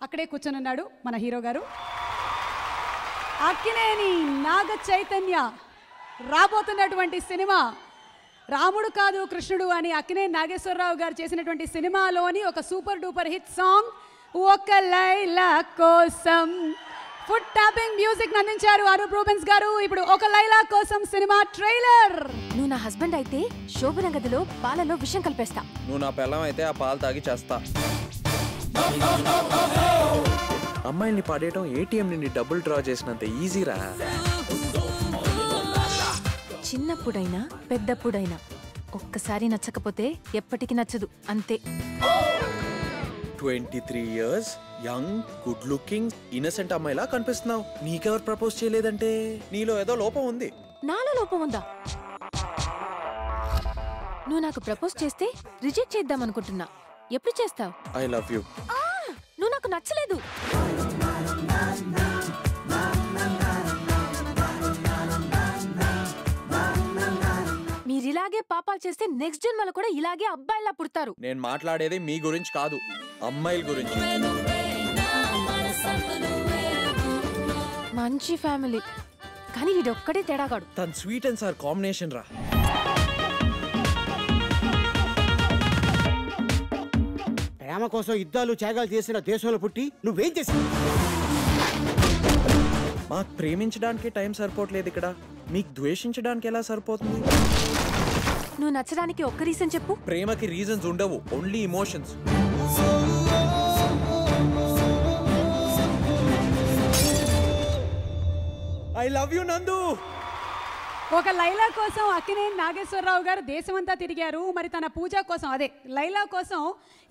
అక్కడే కూర్చొనున్నాడు మన హీరో గారు. అక్కినేని నాగ చైతన్య రాబోతున్నటువంటి సినిమా రాముడు కాదు కృష్ణుడు అని అక్కినేని నాగేశ్వరరావు గారు చేసినటువంటి సినిమాలోని ఒక సూపర్ డూపర్ హిట్ సాంగ్ ఒక లైలా కోసం ఫుట్ ట్యాపింగ్ మ్యూజిక్ అందించారు అనూప్ రూబెన్స్ గారు. ఇప్పుడు ఒక లైలా కోసం సినిమా ట్రైలర్. నువ్వు నా హస్బెండ్ అయితే శోభన గదిలో పాలలో విషం కలిపేస్తా. నువ్వు నా పిల్లం అయితే ఆ పాలు తాగి చేస్తా. అమ్మాయిల్ని పాడేయటం ఏటీఎం నుండి డబ్బులు డ్రా చేసినంత ఈజీరా. చిన్నప్పుడైనా పెద్దప్పుడైనా ఒక్కసారి నచ్చకపోతే ఎప్పటికీ నచ్చదు, అంతే. 23 years young good looking innocent అమ్మాయిలా కనిపిస్తున్నావు. నీకెవరు ప్రపోజ్ చేయలేదంటే నీలో ఏదో లోపం ఉంది. నాలో లోపం ఉందా? నువ్వు నాకు ప్రపోజ్ చేస్తే రిజెక్ట్ చేద్దాం అనుకుంటున్నా. ఎప్పుడు చేస్తావు? I love you. నువ్వు నాకు నచ్చలేదు. మీరిలాగే పాపాలు చేస్తే నెక్స్ట్ జన్మలో కూడా ఇలాగే అబ్బాయిలా పుడతారు. నేను మాట్లాడేది మీ గురించి కాదు, అమ్మాయిల గురించి. మంచి ఫ్యామిలీ, కానీ వీడొక్కడే తేడాగాడు. తన స్వీట్ అండ్ సార్ కాంబినేషన్ రా. ప్రేమ కోసం యుద్ధాలు త్యాగాలు చేసిన దేశంలో పుట్టి నువ్వేం చేసావు? మాకు ప్రేమించడానికి టైం సరిపోవట్లేదు ఇక్కడ, మీకు ద్వేషించడానికి ఎలా సరిపోతుంది? నువ్వు నచ్చడానికి ఒక్క రీజన్ చెప్పు. ప్రేమకి రీజన్స్ ఉండవు, only emotions. I love you నందు. ఒక లైలా కోసం అక్కినేని నాగేశ్వరరావు గారు దేశమంతా తిరిగారు. మరి తన పూజ కోసం అదే లైలా కోసం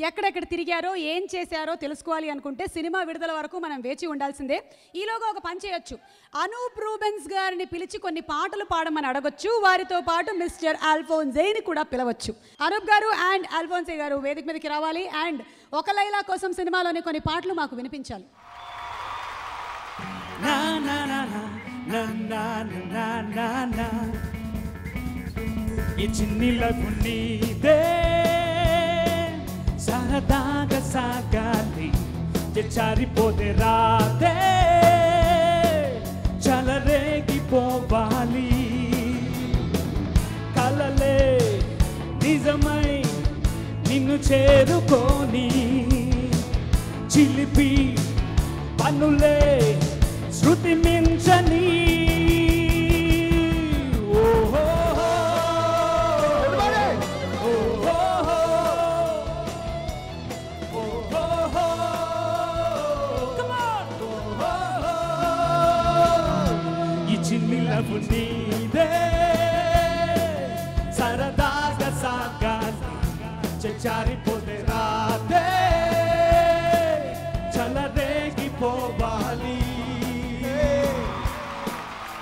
ఎక్కడెక్కడ తిరిగారో ఏం చేశారో తెలుసుకోవాలి అనుకుంటే సినిమా విడుదల వరకు మనం వేచి ఉండాల్సిందే. ఈలోగా ఒక పని చేయొచ్చు, అనూప్ రూబెన్స్ గారిని పిలిచి కొన్ని పాటలు పాడమని అడగొచ్చు. వారితో పాటు మిస్టర్ ఆల్ఫోన్సేని కూడా పిలవచ్చు. అనూప్ గారు అండ్ ఆల్ఫోన్సే గారు వేదిక మీదకి రావాలి అండ్ ఒక లైలా కోసం సినిమాలోని కొన్ని పాటలు మాకు వినిపించాలి. ఈ చిన్నిలకు నీదే సరదాగా సాగాలి, చారిపోతే రాదే చలరేగిపోవాలి. కలలే నిజమై నిన్ను చేరుకోని చిలిపి పనులే శృతి మించని. చిన్నిలకు నీదే సరదాగా సాగాలి, చారిపోతే రాదే చలరేగిపోవాలి.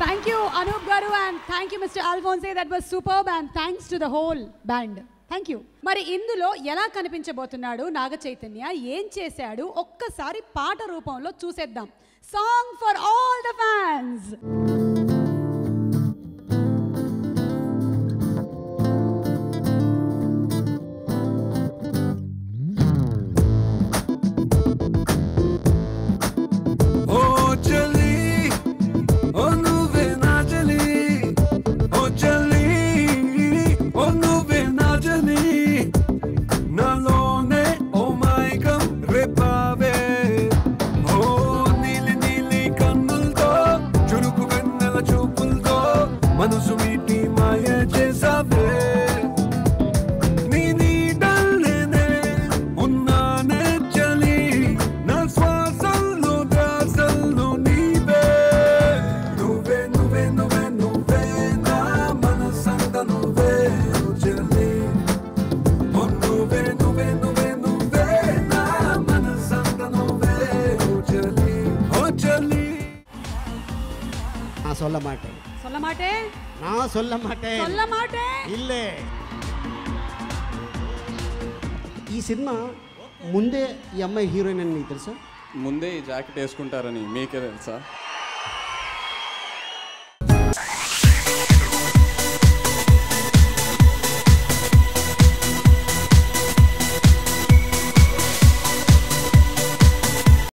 Thank you Anoop garu and thank you Mr. Alphonse. That was superb and thanks to the whole band. Thank you. మరి ఇందులో ఎలా కనిపించబోతున్నాడు నాగ చైతన్య, ఏం చేశాడు ఒక్కసారి పాట రూపంలో చూసేద్దాం. Song for all the fans. சொல்ல மாட்டேன். சொல்ல மாட்டேன். நான் சொல்ல மாட்டேன். சொல்ல மாட்டேன். இல்ல. ఈ సినిమా ముందే ఈ అమ్మాయి హీరోయిన్ అని మీకు తెలుసా? ముందే ఈ జాకెట్ వేసుకుంటారని మీకే తెలుసా?